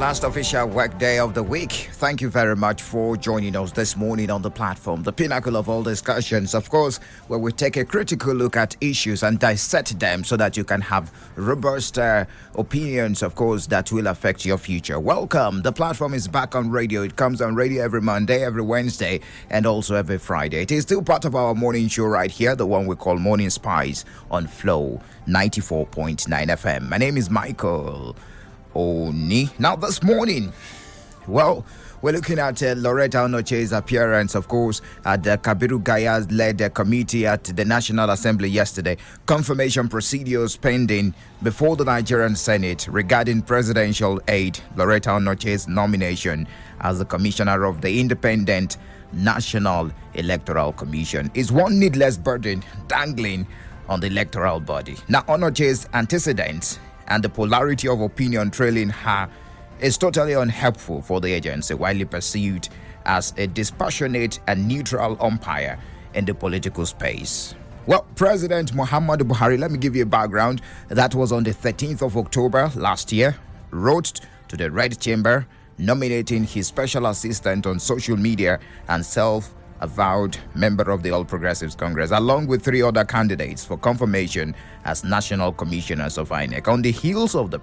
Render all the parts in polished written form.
last official work day of the week. Thank you very much for joining us this morning on the platform, the pinnacle of all discussions, of course, where we take a critical look at issues and dissect them so that you can have robust opinions, of course, that will affect your future. Welcome. The platform is back on radio. It comes on radio every Monday, every Wednesday, and also every Friday. It is still part of our morning show right here, the one we call Morning Spice on Flow 94.9 FM. My name is Michael Oni. Now this morning, well, we're looking at Lauretha Onochie's appearance, of course, at the Kabiru Gaya-led committee at the National Assembly yesterday. Confirmation procedures pending before the Nigerian Senate regarding presidential aide Lauretha Onochie's nomination as the commissioner of the Independent National Electoral Commission is one needless burden dangling on the electoral body. Now, Onochie's antecedents and the polarity of opinion trailing her is totally unhelpful for the agency, widely perceived as a dispassionate and neutral umpire in the political space. Well, President Muhammadu Buhari, let me give you a background. That was on the 13th of October last year, wrote to the Red Chamber, nominating his special assistant on social media and self-avowed member of the All Progressives Congress, along with 3 other candidates for confirmation as national commissioners of Inec. On the heels of the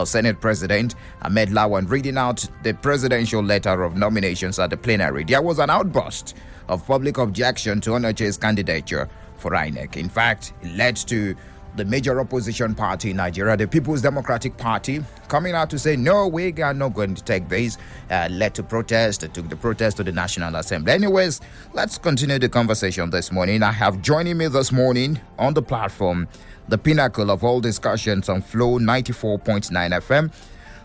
Senate President Ahmed Lawan reading out the presidential letter of nominations at the plenary, there was an outburst of public objection to Onochie's candidature for Inec. In fact, it led to the major opposition party in Nigeria, the People's Democratic Party, coming out to say, no, we are not going to take this, led to protest, took the protest to the National Assembly. Anyways, let's continue the conversation this morning. I have joining me this morning on the platform, the pinnacle of all discussions on Flow 94.9 FM,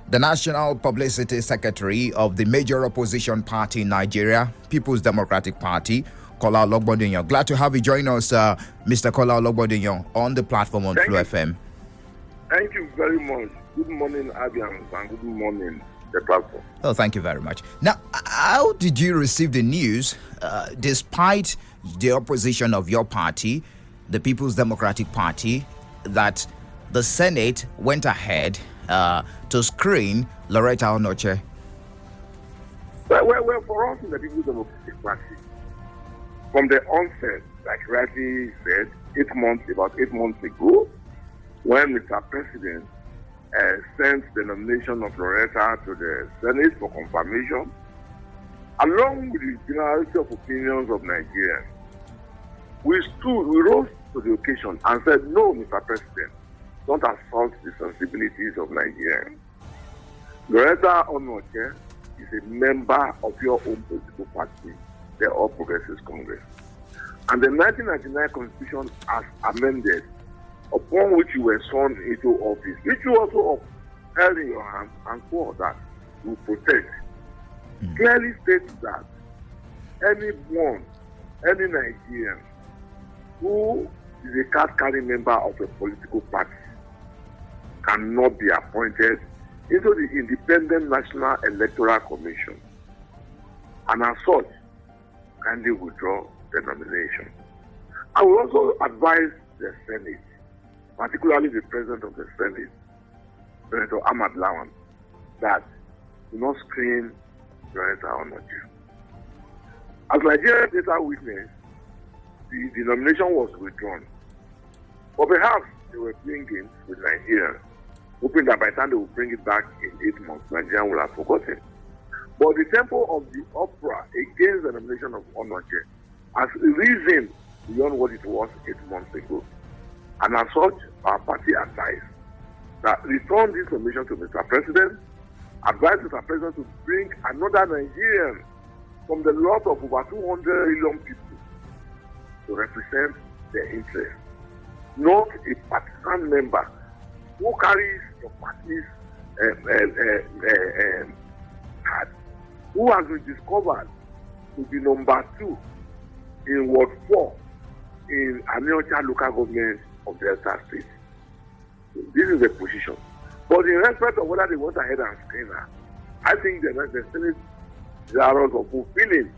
the National Publicity Secretary of the major opposition party in Nigeria, People's Democratic Party, Kola Ologbondiyan. Glad to have you join us, Mr. Kola Ologbondiyan, on the platform on Flow FM. Thank you very much. Good morning, Abian, and good morning, the platform. Oh, thank you very much. Now, how did you receive the news, despite the opposition of your party, the People's Democratic Party, that the Senate went ahead to screen Lauretha Onochie? Well, for us in the People's Democratic Party, from the onset, like rightly said, about 8 months ago, when Mr. President sent the nomination of Lauretha to the Senate for confirmation, along with the generality of opinions of Nigerians, we rose to the occasion and said, no, Mr. President, don't assault the sensibilities of Nigerians. Lauretha Onochie is a member of your own political party, the All Progressives Congress. And the 1999 Constitution, as amended, upon which you were sworn into office, which you also held in your hand and swore that you will protect, clearly states that any Nigerian who is a card-carrying member of a political party cannot be appointed into the Independent National Electoral Commission, and as such, kindly withdraw the nomination. I will also advise the Senate, particularly the President of the Senate, Senator Ahmed Lawan, that do not screen Lauretha Onochie. As Nigerian data witness, the nomination was withdrawn. But perhaps they were playing games with Nigerians, hoping that by the time they will bring it back in 8 months, Nigerians will have forgotten. But the tempo of the uproar against the nomination of Onochie has risen beyond what it was 8 months ago. And as such, our party advised that return this nomination to Mr. President, advise Mr. President to bring another Nigerian from the lot of over 200 million people to represent their interests, not a partisan member who carries the party's card, who has been discovered to be number 2 in Ward 4 in Aniocha local government of Delta State. So this is the position. But in respect of whether they went ahead and screen her, I think the Senate is desirous of fulfilling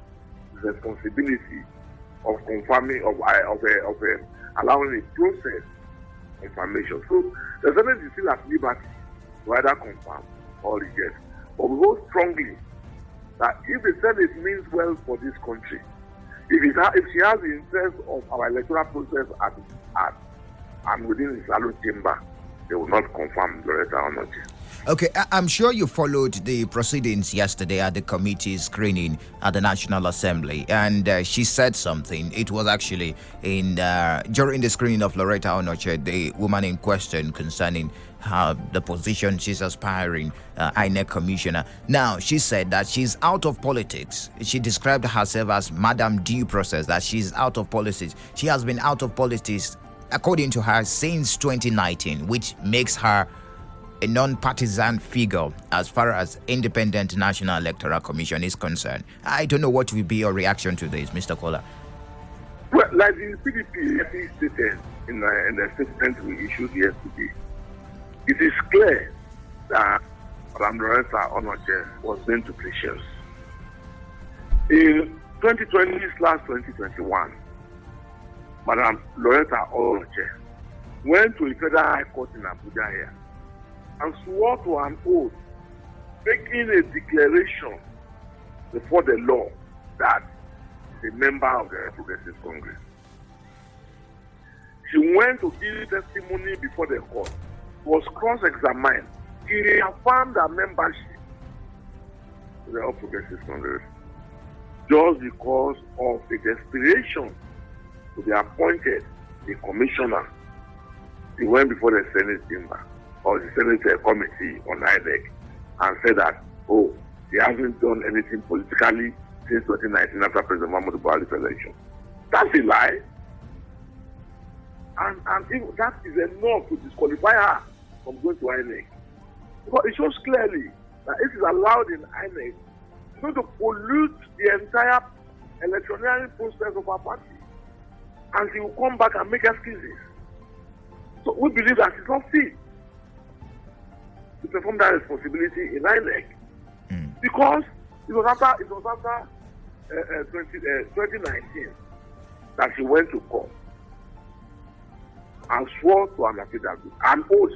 the responsibility of confirming, of allowing a process confirmation. So the Senate is still at liberty to either confirm or reject. But we hold strongly that if the Senate means well for this country, if she has the interest of our electoral process and within the salon chamber, they will not confirm Lauretha Onochie. Okay, I'm sure you followed the proceedings yesterday at the committee screening at the National Assembly, and she said something. It was actually during the screening of Lauretha Onochie, the woman in question, concerning the position she's aspiring, Inec commissioner. Now, she said that she's out of politics. She described herself as Madam Due Process, that she's out of politics. She has been out of politics, according to her, since 2019, which makes her a non-partisan figure as far as Independent National Electoral Commission is concerned. I don't know what will be your reaction to this, Mr. Kola. Well, like the PDP stated in the statement we issued yesterday, it is clear that Madam Lauretha Onochie was being capricious. In 2020/2021, Madam Lauretha Onochie went to the Federal High Court in Abuja here and swore to an oath, making a declaration before the law that she's a member of the Progressive Congress. She went to give testimony before the court, was cross-examined. She reaffirmed her membership to the Progressive Congress just because of the desperation to be appointed a commissioner. She went before the Senate chamber or the Senate committee on Inec and said that, she hasn't done anything politically since 2019 after President Muhammadu Buhari's election. That's a lie. And if that is enough to disqualify her from going to Inec. Because it shows clearly that if it's allowed in Inec, it's going to pollute the entire electioneering process of our party. And she will come back and make excuses. So we believe that she's not fit to perform that responsibility in INEC. Because it was after 2019 that she went to court and swore to an affidavit. She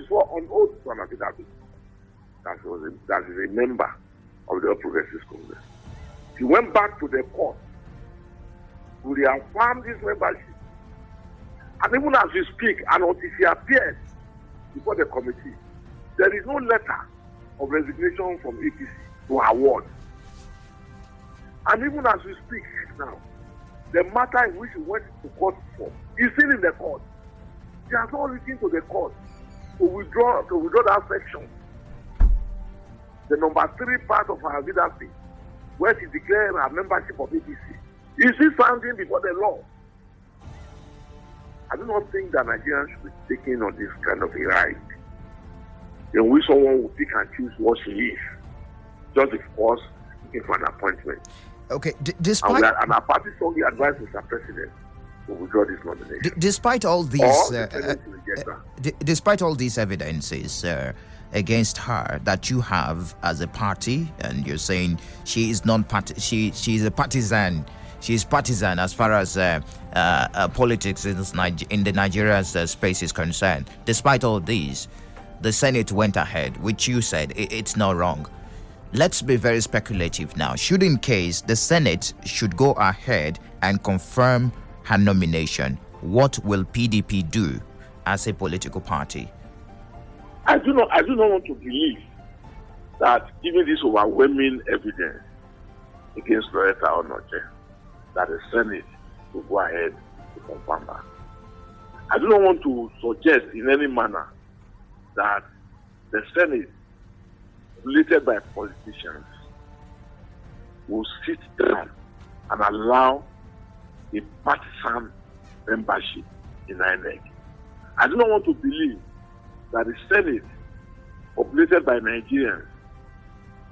swore on oath to an affidavit that is a member of the Progressive Congress. She went back to the court to reaffirm this membership. And even as we speak, and until she appeared before the committee, there is no letter of resignation from APC to her ward. And even as we speak now, the matter in which she went to court for is still in the court. She has not written to the court to withdraw that section. The number 3 part of her affidavit, where she declared her membership of APC, is still standing before the law. I do not think that Nigerians should be taking on this kind of a ride in which someone will pick and choose what she is, just because looking for an appointment. Okay, and our party strongly advised Mr. President to withdraw this nomination. Despite all these, despite all these evidences against her that you have as a party, and you're saying she is she is a partisan. She is partisan as far as politics in the Nigeria's space is concerned. Despite all these, the Senate went ahead, which you said it's not wrong. Let's be very speculative now. Should in case the Senate should go ahead and confirm her nomination, what will PDP do as a political party? I do not want to believe that given this overwhelming evidence against Lauretha Onochie, that the Senate will go ahead to confirm her. I do not want to suggest in any manner that the Senate, related by politicians, will sit down and allow a partisan membership in INEC. I do not want to believe that the Senate, populated by Nigerians,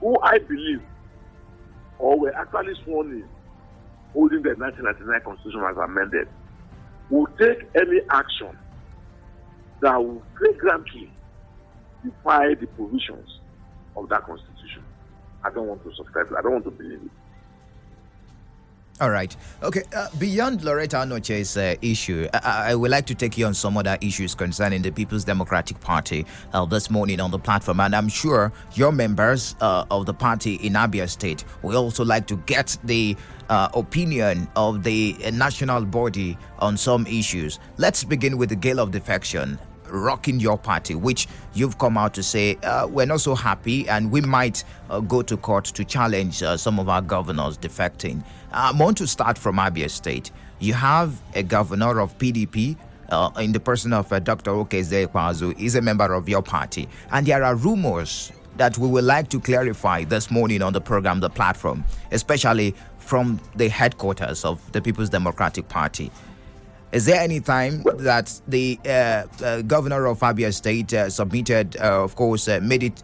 who I believe or were actually sworn in, holding the 1999 Constitution as amended, will take any action that will flagrantly defy the provisions of that Constitution. I don't want to subscribe to it. I don't want to believe it. All right. Okay. Beyond Lauretha Onochie's issue, I would like to take you on some other issues concerning the People's Democratic Party this morning on the platform. And I'm sure your members of the party in Abia State will also like to get the opinion of the national body on some issues. Let's begin with the gale of defection rocking your party, which you've come out to say we're not so happy and we might go to court to challenge some of our governors defecting. I want to start from Abia State. You have a governor of PDP in the person of Dr. Okezekwazu, is a member of your party. And there are rumors that we would like to clarify this morning on the program, the platform, especially from the headquarters of the People's Democratic Party. Is there any time that the governor of Abia State submitted, of course, made it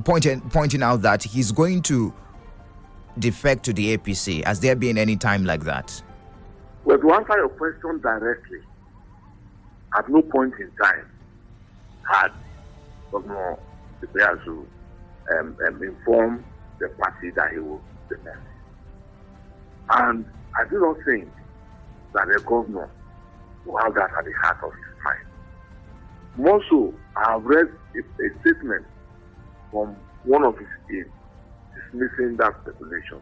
pointing out that he's going to defect to the APC? Has there been any time like that? Well, to answer your question directly, at no point in time had Governor Ibeazu informed the party that he will defect. And I do not think that the governor will have that at the heart of his mind. More so, I have read a statement from one of his aides dismissing that speculation.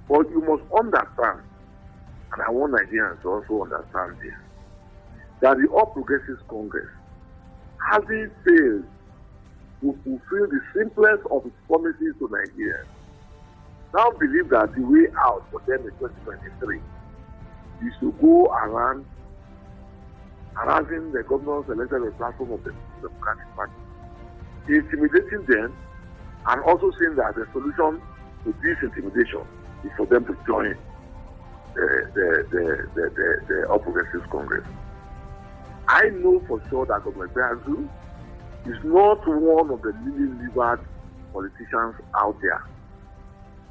But you must understand, and I want Nigerians to also understand this, that the All Progressives Congress, having failed to fulfill the simplest of its promises to Nigerians, now believe that the way out for them in 2023 is to go around harassing the governors elected on the platform of the Democratic Party, intimidating them, and also saying that the solution to this intimidation is for them to join the All Progressives Congress. I know for sure that Governor Ibeazu is not one of the lily-livered politicians out there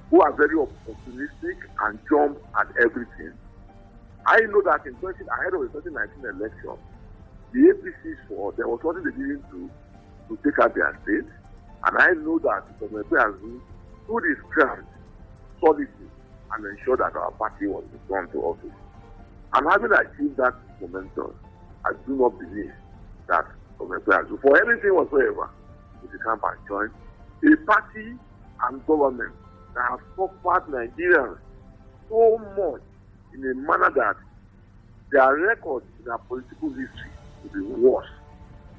who are very opportunistic and jump at everything. I know that ahead of the 2019 election, the APC there was nothing they didn't do to take out their state. And I know that Governor Ibeazu stood his ground solidly and ensured that our party was returned to office. And having achieved that momentum, I do not believe that Governor Ibeazu, for anything whatsoever, will come and join a party and government that have suffered Nigerians so much in a manner that their record in their political history will be worse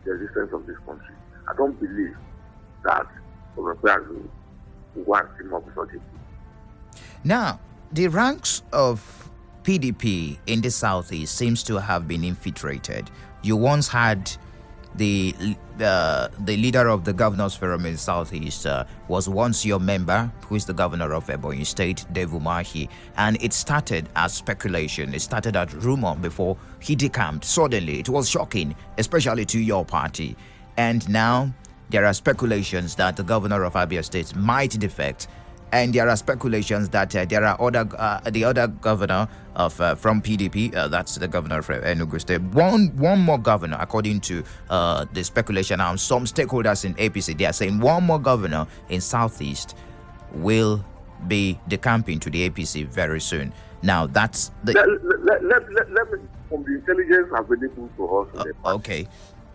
than the existence of this country. I don't believe that Governor Ibeazu will want to team up with such a. Now, the ranks of PDP in the Southeast seems to have been infiltrated. You once had the leader of the Governors Forum in the Southeast was once your member, who is the governor of Ebonyi State, Dave Umahi, and it started as speculation. It started as rumor before he decamped. Suddenly, it was shocking, especially to your party. And now there are speculations that the governor of Abia State might defect. And there are speculations that there are the other governor of from PDP, that's the governor of Enugu State. One more governor, according to the speculation, and some stakeholders in APC, they are saying one more governor in Southeast will be decamping to the APC very soon. Now, that's the. Let me, from the intelligence available to us. Okay.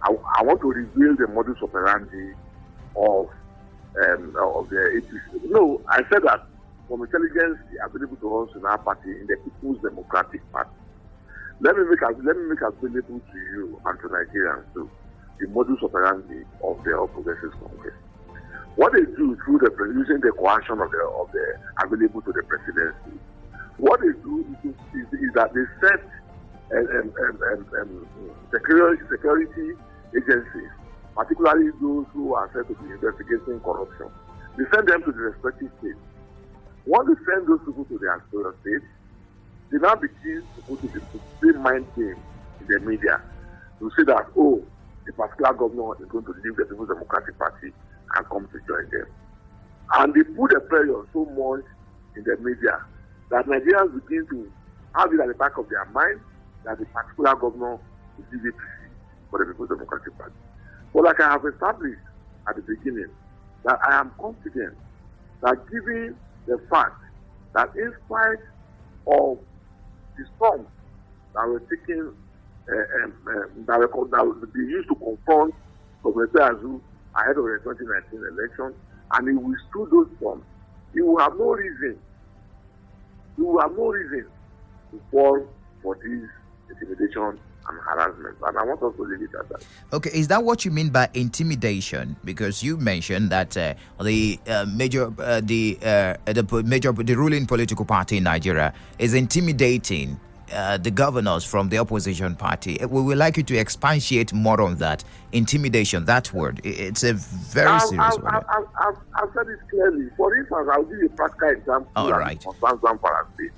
I want to reveal the modus operandi of the APC. No, I said that from intelligence available to us in our party, in the People's Democratic Party. Let me make available to you and to Nigerians too the modus operandi of the All Progressives Congress. What they do through using the coercion of the available to the presidency. What they do is that they set security agencies, particularly those who are said to be investigating corruption. They send them to the respective states. Once they send those people to their states, they now begin to put the same mind game in the media to say that, oh, a particular governor is going to leave the People's Democratic Party and come to join them. And they put the pressure so much in the media that Nigerians begin to have it at the back of their mind that a particular governor will leave APC for the People's Democratic Party. But like I have established at the beginning, that I am confident that given the fact that in spite of the storms that were taken, that would be used to confront Governor Azu ahead of the 2019 election, and he withstood those storms, he will have no reason. He will have no reason to fall for this intimidation and harassment. And I want us to leave it at that. Okay, is that what you mean by intimidation? Because you mentioned that the ruling political party in Nigeria is intimidating the governors from the opposition party. We would like you to expatiate more on that. Intimidation, that word. It's a very serious word. I've said it clearly. For instance, I'll give you a practical example. All right. On Zamfara State.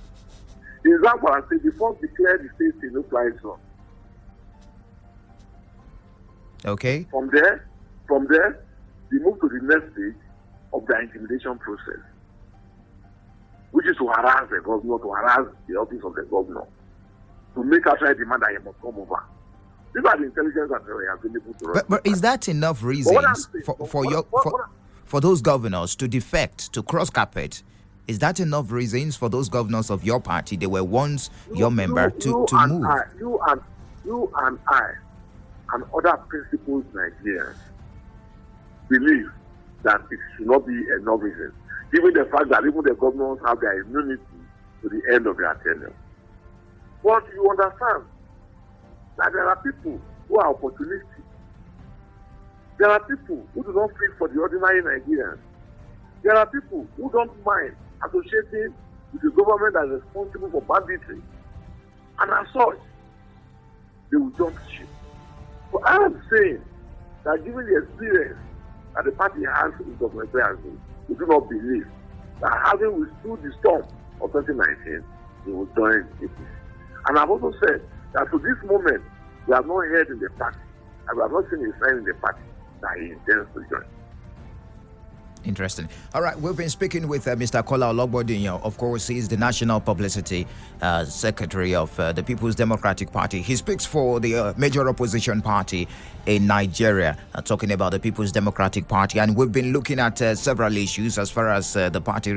In Zamfara State, the first declared the state in no-fly zone. Okay. From there, we move to the next stage of the intimidation process, which is to harass the governor, to harass the office of the governor, to make us try demand that he must come over. These are the intelligence that are available to us. But is that enough reasons for those governors to defect, to cross carpet? Is that enough reasons for those governors of your party? They were once your member to move. You and I and other principled Nigerians believe that it should not be enough reason, given the fact that even the governors have their immunity to the end of their tenure. But you understand that there are people who are opportunistic. There are people who do not fit for the ordinary Nigerians. There are people who don't mind associating with the government that is responsible for banditry. And as such, they will jump ship. So I am saying that given the experience that the party has with Government Azu, we do not believe that having withstood the storm of 2019, we will join APC. And I've also said that to this moment, we have not heard in the party, and we have not seen a sign in the party that he intends to join. Interesting. All right, we've been speaking with Mr. Kola Ologbodinyan. Of course, he's the National Publicity Secretary of the People's Democratic Party. He speaks for the major opposition party in Nigeria, talking about the People's Democratic Party. And we've been looking at several issues as far as the party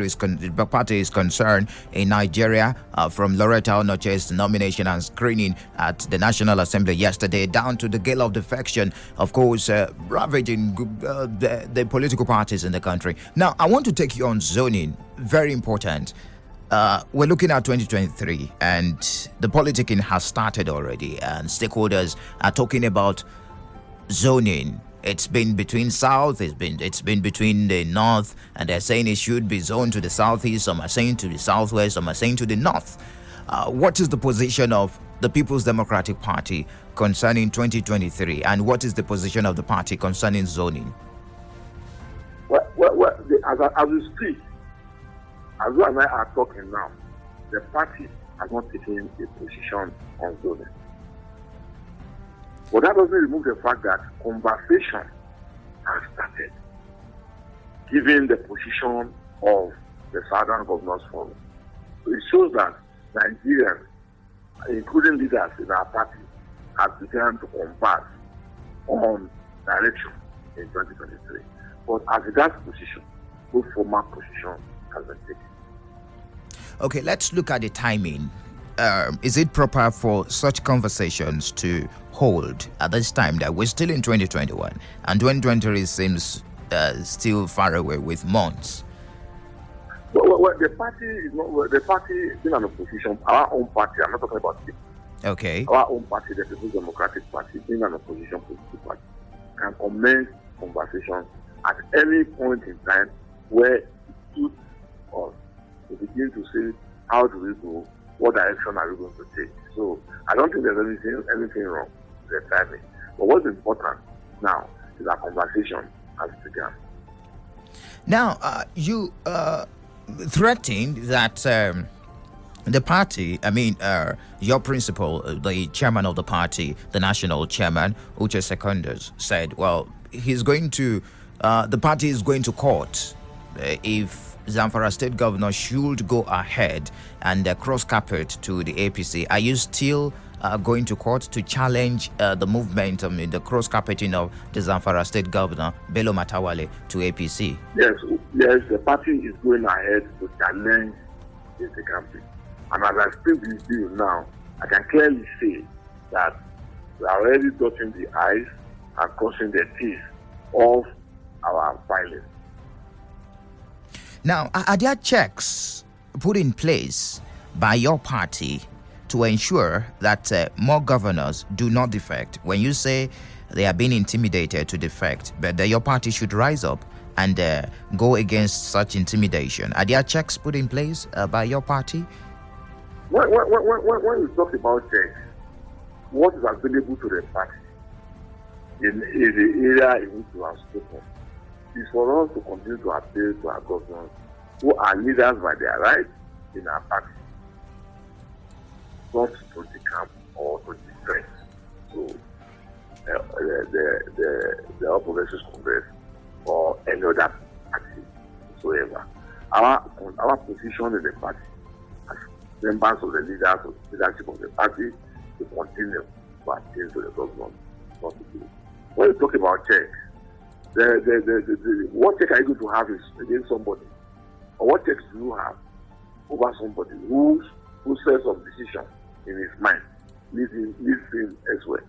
is concerned in Nigeria, from Lauretha Onochie's nomination and screening at the National Assembly yesterday, down to the gale of defection, of course, ravaging the political parties in the country. Now, I want to take you on zoning. Very important. We're looking at 2023, and the politicking has started already, and stakeholders are talking about zoning. It's been between South, it's been between the North, and they're saying it should be zoned to the Southeast. Some are saying to the Southwest, some are saying to the North. What is the position of the People's Democratic Party concerning 2023, and what is the position of the party concerning zoning? As we speak, as you and I are talking now, the party has not taken a position on zoning. But that doesn't remove the fact that conversation has started, given the position of the Southern Governors Forum. So it shows that Nigerians, including leaders in our party, have begun to converse on direction in 2023. But as regards position, no formal position has been taken. Okay, let's look at the timing. Is it proper for such conversations to hold at this time that we're still in 2021 and 2023 seems still far away with months? Well, the party is not. The party is in an opposition. Our own party. I'm not talking about it. Okay. Our own party, the People's Democratic Party, in an opposition political party, can commence conversations at any point in time where it suits us to begin to say, how do we go? What direction are we going to take? So I don't think there's anything wrong with the timing. But what's important now is that conversation has begun. Now, you threatened that the party, your principal, the chairman of the party, the national chairman, Uche Secondus, said, well, he's going to, the party is going to court if Zamfara State Governor should go ahead and cross carpet to the APC. Are you still going to court to challenge the movement, the cross carpeting of the Zamfara State Governor, Bello Matawalle, to APC? Yes, the party is going ahead to challenge in the country. And as I speak with you now, I can clearly say that we are already dotting the I's and crossing the T's of our filings. Now, are there checks put in place by your party to ensure that more governors do not defect? When you say they are being intimidated to defect, but your party should rise up and go against such intimidation. Are there checks put in place by your party? When you talk about checks, what is available to the party in the area in which you have spoken is for us to continue to appeal to our governors who are leaders by their right in our party, not to decamp or to defect to the All Progressives Congress or any other party whatsoever. Our position in the party as members of the leadership of the party to continue to appeal to the government, not to do. When you talk about checks, what check are you going to have is against somebody? Or what checks do you have over somebody who says some decision in his mind, leads him elsewhere?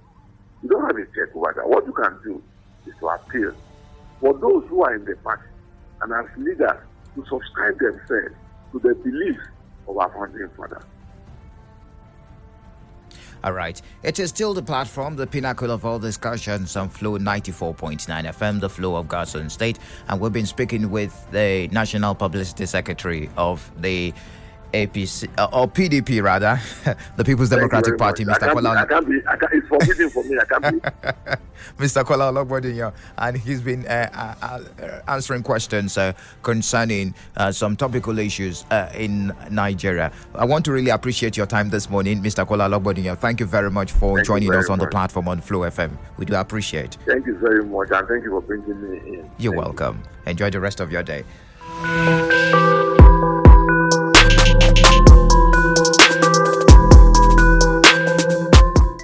You don't have a check over that. What you can do is to appeal for those who are in the party and as leaders to subscribe themselves to the beliefs of our founding fathers. All right. It is still the platform, the pinnacle of all discussions on Flow 94.9 FM, the flow of Godson State. And we've been speaking with the National Publicity Secretary of the APC, or PDP rather, the People's Democratic Party, Mr. Kola. It's forbidden for me. I can't be. Mr. Kola Onochie, and he's been answering questions concerning some topical issues in Nigeria. I want to really appreciate your time this morning, Mr. Kola Onochie. Thank you very much for joining us on the platform on Flow FM. We do appreciate. Thank you very much, and thank you for bringing me in. You're welcome. Enjoy the rest of your day.